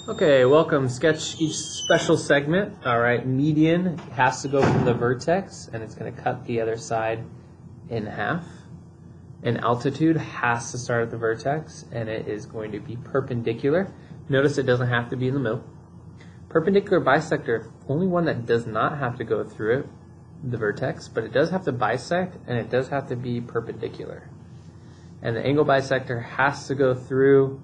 Okay, welcome. Sketch each special segment. All right, median has to go from the vertex, and it's going to cut the other side in half. And altitude has to start at the vertex, and it is going to be perpendicular. Notice it doesn't have to be in the middle. Perpendicular bisector, only one that does not have to go through it, the vertex, but it does have to bisect, and it does have to be perpendicular. And the angle bisector has to go through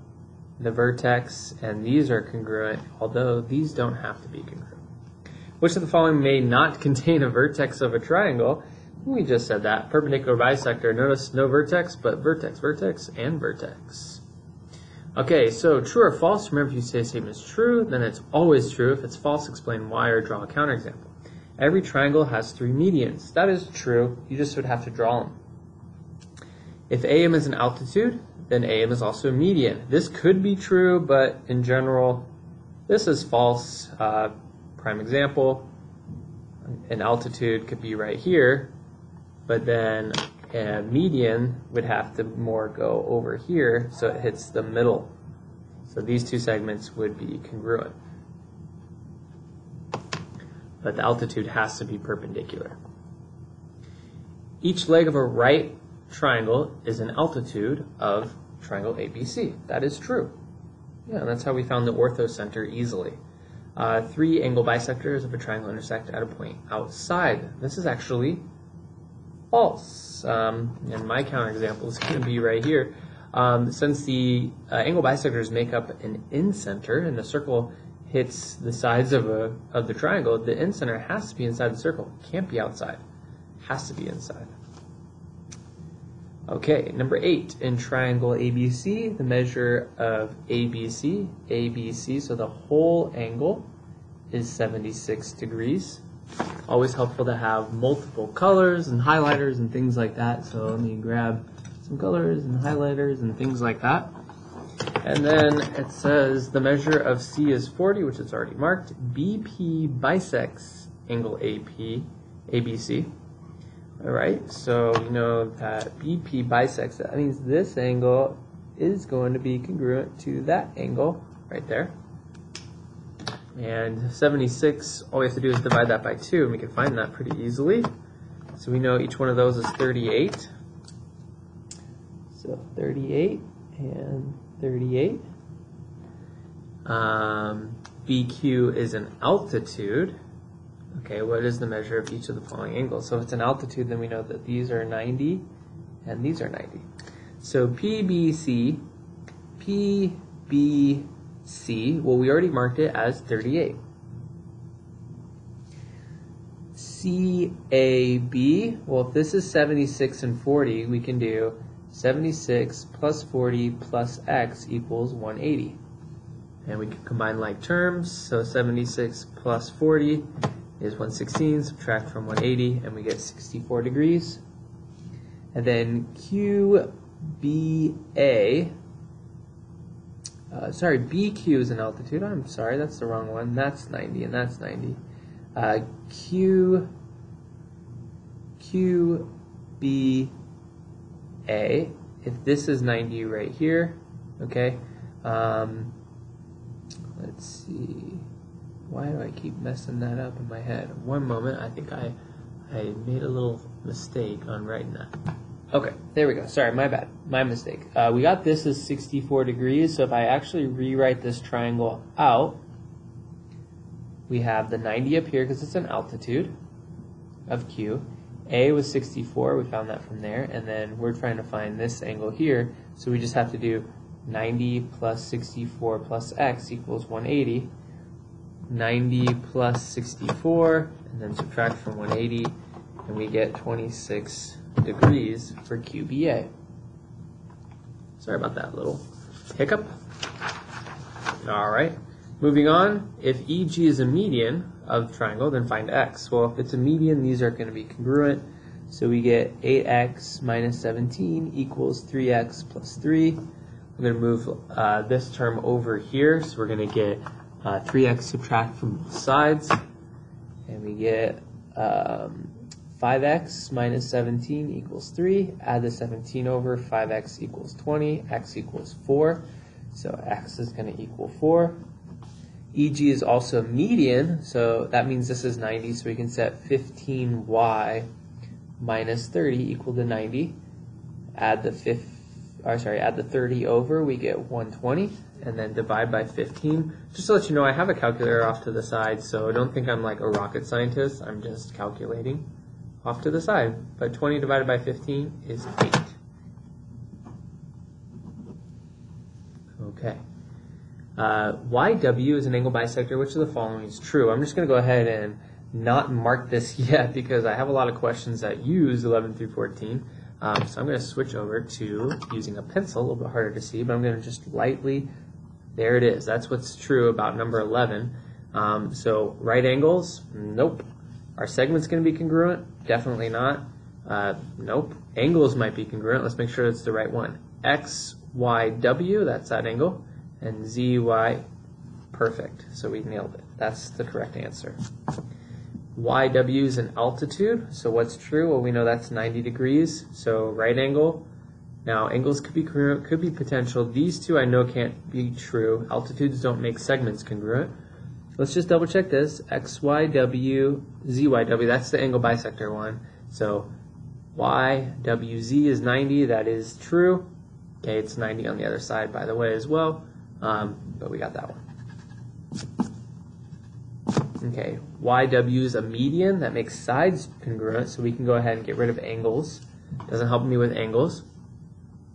the vertex, and these are congruent, although these don't have to be congruent. Which of the following may not contain a vertex of a triangle? We just said that. Perpendicular bisector, notice no vertex, but vertex, vertex, and vertex. Okay, so true or false? Remember, if you say statement is true, then it's always true. If it's false, explain why or draw a counterexample. Every triangle has 3 medians. That is true. You just would have to draw them. If AM is an altitude, then AM is also a median. This could be true, but in general, this is false. Prime example, an altitude could be right here, but then a median would have to more go over here, so it hits the middle. So these two segments would be congruent. But the altitude has to be perpendicular. Each leg of a right triangle is an altitude of triangle ABC. That is true. Yeah, and that's how we found the orthocenter easily. 3 angle bisectors of a triangle intersect at a point outside. This is actually false. And my counterexample is going to be right here. Since the angle bisectors make up an incenter and the circle hits the sides of the triangle, the incenter has to be inside the circle. It can't be outside. It has to be inside. Okay, number 8, in triangle ABC, the measure of ABC, so the whole angle is 76 degrees. Always helpful to have multiple colors and highlighters and things like that. So let me grab some colors and highlighters and things like that. And then it says the measure of C is 40, which is already marked. BP bisects angle ABC. All right, so we know that BP bisects, that means this angle is going to be congruent to that angle right there. And 76, all we have to do is divide that by 2, and we can find that pretty easily. So we know each one of those is 38. So 38 and 38. BQ is an altitude. Okay, what is the measure of each of the following angles? So if it's an altitude, then we know that these are 90 and these are 90. So PBC, well, we already marked it as 38. CAB, well, if this is 76 and 40, we can do 76 plus 40 plus x equals 180. And we can combine like terms, so 76 plus 40 is 116, subtract from 180, and we get 64 degrees. And then QBA, BQ is an altitude. I'm sorry, that's the wrong one. That's 90, and that's 90. QBA, if this is 90 right here, okay, let's see. Why do I keep messing that up in my head? One moment, I think I made a little mistake on writing that. Okay, there we go. Sorry, my bad. My mistake. We got this as 64 degrees, so if I actually rewrite this triangle out, we have the 90 up here because it's an altitude of Q. A was 64, we found that from there, and then we're trying to find this angle here, so we just have to do 90 plus 64 plus x equals 180. 90 plus 64, and then subtract from 180, and we get 26 degrees for QBA. Sorry about that little hiccup. All right, moving on. If EG is a median of the triangle, then find x. Well, if it's a median, these are going to be congruent. So we get 8x minus 17 equals 3x plus 3. We're going to move this term over here, so we're going to get 3x subtract from both sides, and we get 5x minus 17 equals 3. Add the 17 over, 5x equals 20, x equals 4. So x is going to equal 4. EG is also median, so that means this is 90, so we can set 15y minus 30 equal to 90. Add the 30 over, we get 120, and then divide by 15. Just to let you know, I have a calculator off to the side, so don't think I'm like a rocket scientist. I'm just calculating off to the side. But 20 divided by 15 is 8. Okay. YW is an angle bisector. Which of the following is true? I'm just going to go ahead and not mark this yet because I have a lot of questions that use 11 through 14. So I'm going to switch over to using a pencil, a little bit harder to see, but I'm going to just lightly, there it is. That's what's true about number 11. So right angles, nope. Are segments going to be congruent? Definitely not. Nope. Angles might be congruent. Let's make sure it's the right one. XYW, that's that angle, and ZY, perfect. So we nailed it. That's the correct answer. YW is an altitude, so what's true? Well, we know that's 90 degrees, so right angle. Now, angles could be congruent, could be potential. These two I know can't be true. Altitudes don't make segments congruent. Let's just double check this. XYW, ZYW, that's the angle bisector one. So YWZ is 90, that is true. Okay, it's 90 on the other side, by the way, as well, but we got that one. Okay, YW is a median, that makes sides congruent, so we can go ahead and get rid of angles. Doesn't help me with angles.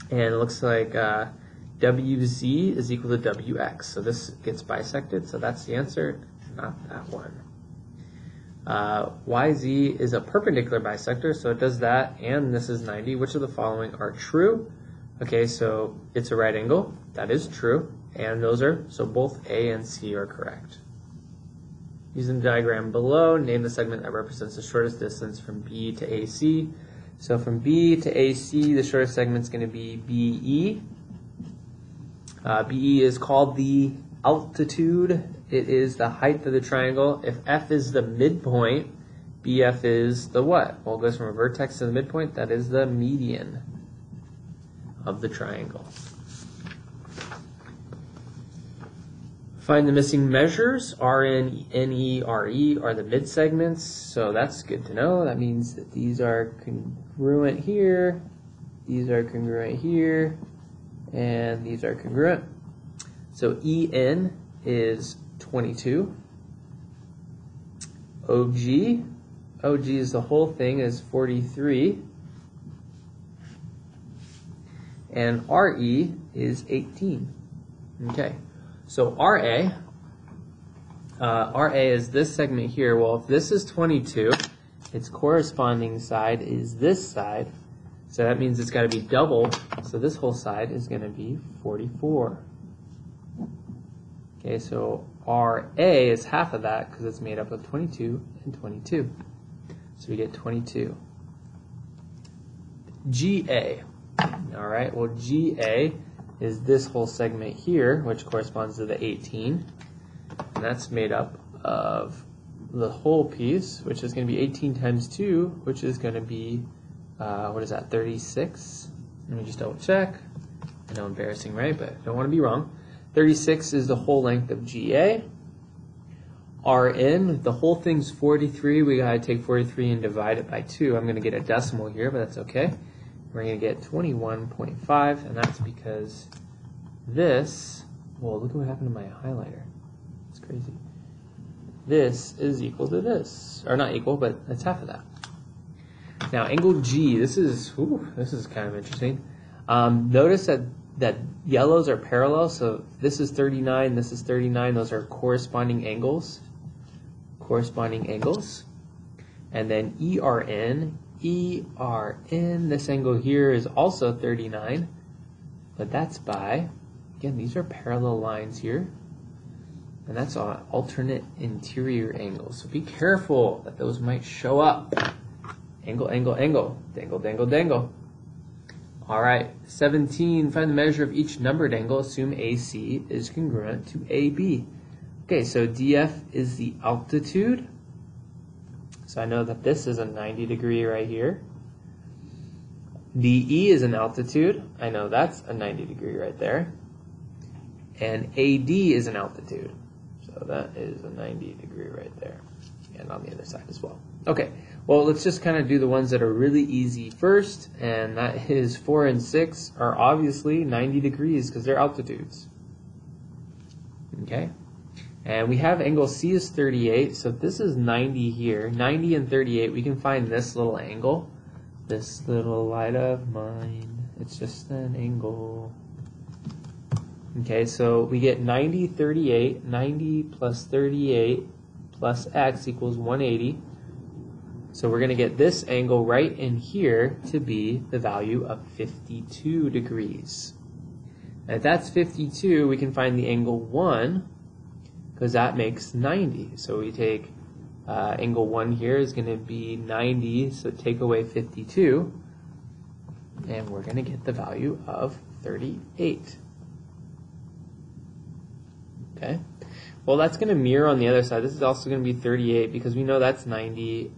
And it looks like WZ is equal to WX, so this gets bisected, so that's the answer, not that one. YZ is a perpendicular bisector, so it does that, and this is 90. Which of the following are true? Okay, so it's a right angle, that is true, and those are, so both A and C are correct. Using the diagram below, name the segment that represents the shortest distance from B to AC. So from B to AC, the shortest segment is going to be BE. BE is called the altitude. It is the height of the triangle. If F is the midpoint, BF is the what? Well, it goes from a vertex to the midpoint. That is the median of the triangle. Find the missing measures. RN, NE, RE are the mid-segments, so that's good to know. That means that these are congruent here, these are congruent here, and these are congruent. So EN is 22. OG is the whole thing, is 43. And RE is 18. Okay. So RA is this segment here. Well, if this is 22, its corresponding side is this side. So that means it's got to be double. So this whole side is going to be 44. Okay, so RA is half of that because it's made up of 22 and 22. So we get 22. GA. All right, well, GA is this whole segment here, which corresponds to the 18. And that's made up of the whole piece, which is going to be 18 times 2, which is going to be, what is that, 36? Let me just double check. I know, embarrassing, right? But I don't want to be wrong. 36 is the whole length of GA. RN, the whole thing's 43. We got to take 43 and divide it by 2. I'm going to get a decimal here, but that's okay. We're going to get 21.5, and that's because this, well, look at what happened to my highlighter. It's crazy. This is equal to this. Or not equal, but it's half of that. Now, angle G, this is kind of interesting. Notice that yellows are parallel, so this is 39, this is 39. Those are corresponding angles. And then ERN, this angle here is also 39, but that's by, again, these are parallel lines here, and that's on alternate interior angles. So be careful that those might show up. Angle, angle, angle, dangle, dangle, dangle. All right, 17, find the measure of each numbered angle. Assume AC is congruent to AB. Okay, so DF is the altitude. So I know that this is a 90 degree right here. DE is an altitude. I know that's a 90 degree right there. And AD is an altitude. So So that is a 90 degree right there, and on the other side as well. Okay, well, let's just kind of do the ones that are really easy first, and that is 4 and 6 are obviously 90 degrees because they're altitudes. Okay, and we have angle C is 38, so if this is 90 here, 90 and 38, we can find this little angle, this little light of mine. It's just an angle. Okay, so we get 90, 38, 90 plus 38 plus x equals 180. So we're going to get this angle right in here to be the value of 52 degrees. And if that's 52, we can find the angle 1, because that makes 90. So we take angle 1 here is going to be 90, so take away 52, and we're going to get the value of 38. Okay, well, that's going to mirror on the other side. This is also going to be 38 because we know that's 90.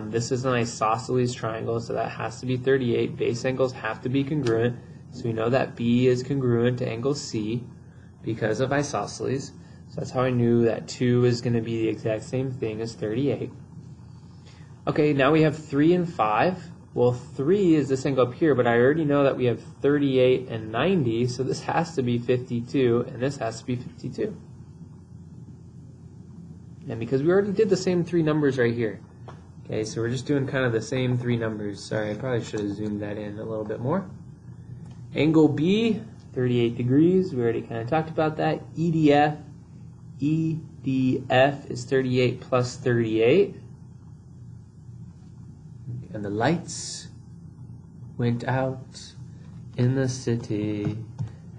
This is an isosceles triangle, so that has to be 38. Base angles have to be congruent, so we know that B is congruent to angle C because of isosceles. So that's how I knew that 2 is going to be the exact same thing as 38. Okay, now we have 3 and 5. Well, 3 is this angle up here, but I already know that we have 38 and 90, so this has to be 52, and this has to be 52. And because we already did the same 3 numbers right here. Okay, so we're just doing kind of the same 3 numbers. Sorry, I probably should have zoomed that in a little bit more. Angle B, 38 degrees. We already kind of talked about that. EDF is 38 plus 38. And the lights went out in the city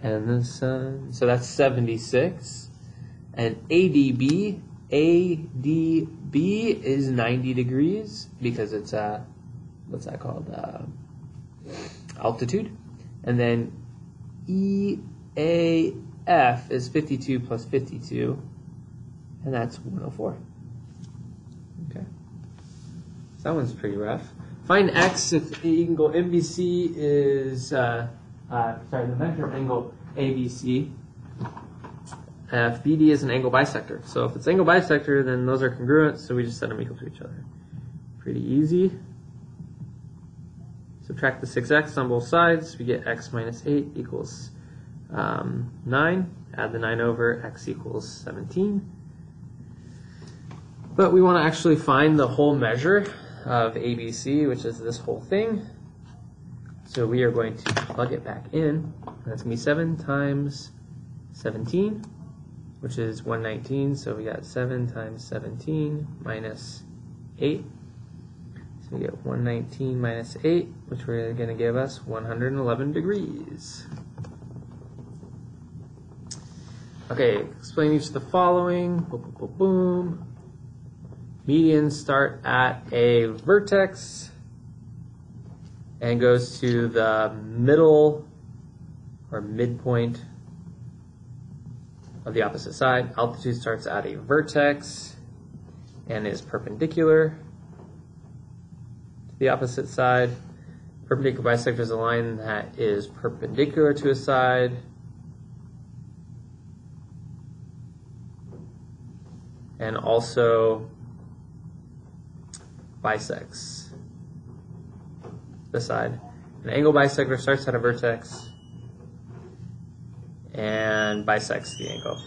and the sun. So that's 76. And ADB is 90 degrees because it's what's that called? Altitude. And then EAF is 52 plus 52, and that's 104. Okay, so that one's pretty rough. Find x if the angle MBC is the measure of angle ABC. If BD is an angle bisector. So if it's angle bisector, then those are congruent, so we just set them equal to each other. Pretty easy. Subtract the 6x on both sides, we get x minus 8 equals 9. Add the 9 over, x equals 17. But we want to actually find the whole measure of ABC, which is this whole thing. So we are going to plug it back in. That's going to be 7 times 17, which is 119. So we got 7 times 17 minus 8. So we get 119 minus 8, which we're going to give us 111 degrees. Okay, explain each of the following. Boom, boom, boom, boom. Medians start at a vertex and goes to the middle or midpoint of the opposite side. Altitude starts at a vertex and is perpendicular to the opposite side. Perpendicular bisector is a line that is perpendicular to a side. And also bisects the side. An angle bisector starts at a vertex and bisects the angle.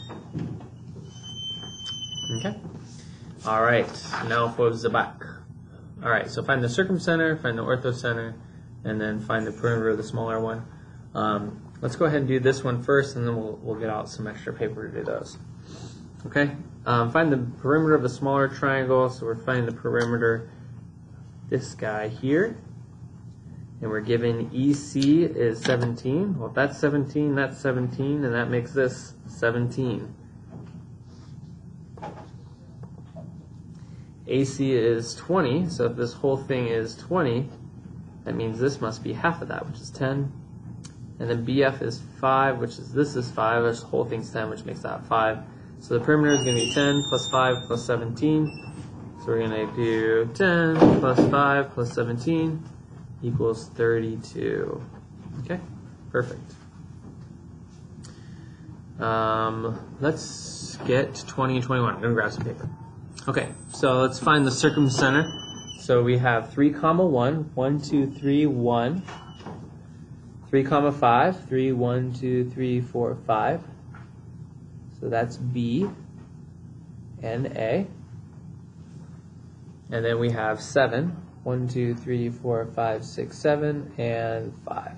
Okay. All right. Now for the back. All right. So find the circumcenter, find the orthocenter, and then find the perimeter of the smaller one. Let's go ahead and do this one first, and then we'll get out some extra paper to do those. Okay. Find the perimeter of the smaller triangle. So we're finding the perimeter. This guy here, and we're given EC is 17. Well, if that's 17, that's 17, and that makes this 17. AC is 20, so if this whole thing is 20, that means this must be half of that, which is 10. And then BF is 5, which is this is 5, this whole thing's 10, which makes that 5. So the perimeter is going to be 10 plus 5 plus 17. So we're going to do 10 plus 5 plus 17 equals 32. Okay, perfect. Let's get 20 and 21. I'm going to grab some paper. Okay, so let's find the circumcenter. So we have 3, 1, 1, 2, 3, 1, 3, 5, 3, 1, 2, 3, 4, 5. So that's B and A. And then we have 7, 1, 2, 3, 4, 5, 6, 7, and 5.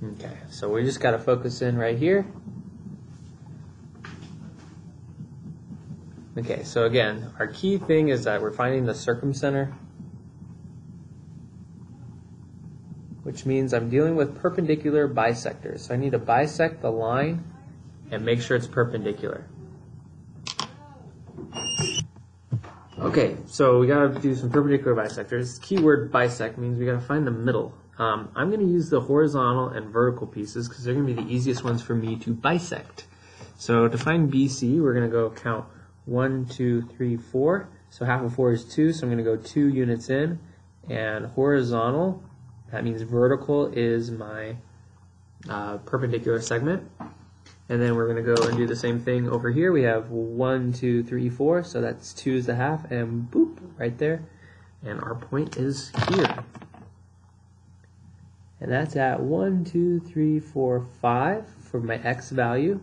Okay, so we just got to focus in right here. Okay, so again, our key thing is that we're finding the circumcenter, which means I'm dealing with perpendicular bisectors. So I need to bisect the line and make sure it's perpendicular. Okay, so we got to do some perpendicular bisectors. Keyword bisect means we got to find the middle. I'm going to use the horizontal and vertical pieces because they're going to be the easiest ones for me to bisect. So to find BC, we're going to go count 1, 2, 3, 4. So half of 4 is 2, so I'm going to go 2 units in. And horizontal, that means vertical is my perpendicular segment. And then we're going to go and do the same thing over here. We have 1, 2, 3, 4, so that's 2 is the half, and boop, right there. And our point is here. And that's at 1, 2, 3, 4, 5 for my x value.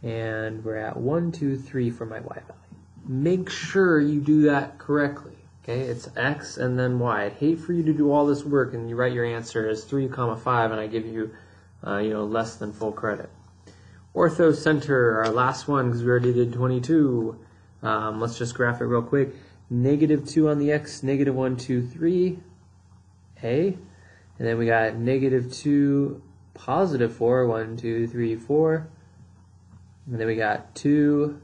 And we're at 1, 2, 3 for my y value. Make sure you do that correctly. Okay, it's x and then y. I'd hate for you to do all this work and you write your answer as 3, 5, and I give you, less than full credit. Orthocenter, our last one because we already did 22. Let's just graph it real quick. -2 on the x, -1, 2, 3, A. And then we got -2, +4, 1, 2, 3, 4. And then we got 2,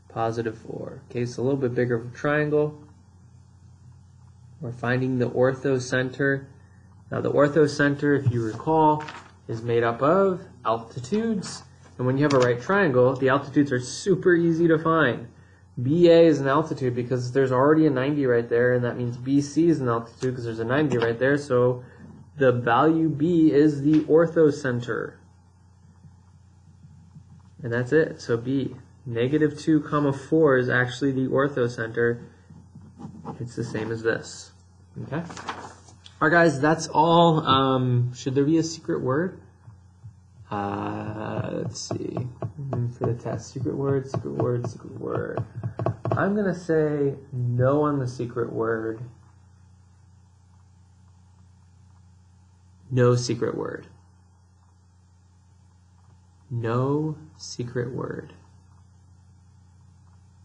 +4. Okay, so a little bit bigger of a triangle. We're finding the orthocenter. Now the orthocenter, if you recall, is made up of altitudes. And when you have a right triangle, the altitudes are super easy to find. BA is an altitude because there's already a 90 right there, and that means BC is an altitude because there's a 90 right there. So the value B is the orthocenter. And that's it. So B, -2, 4 is actually the orthocenter. It's the same as this. Okay? Alright guys, that's all. Should there be a secret word? Let's see. For the test, secret word, secret word, secret word. I'm going to say no on the secret word. No secret word. No secret word.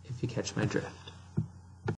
If you catch my drift.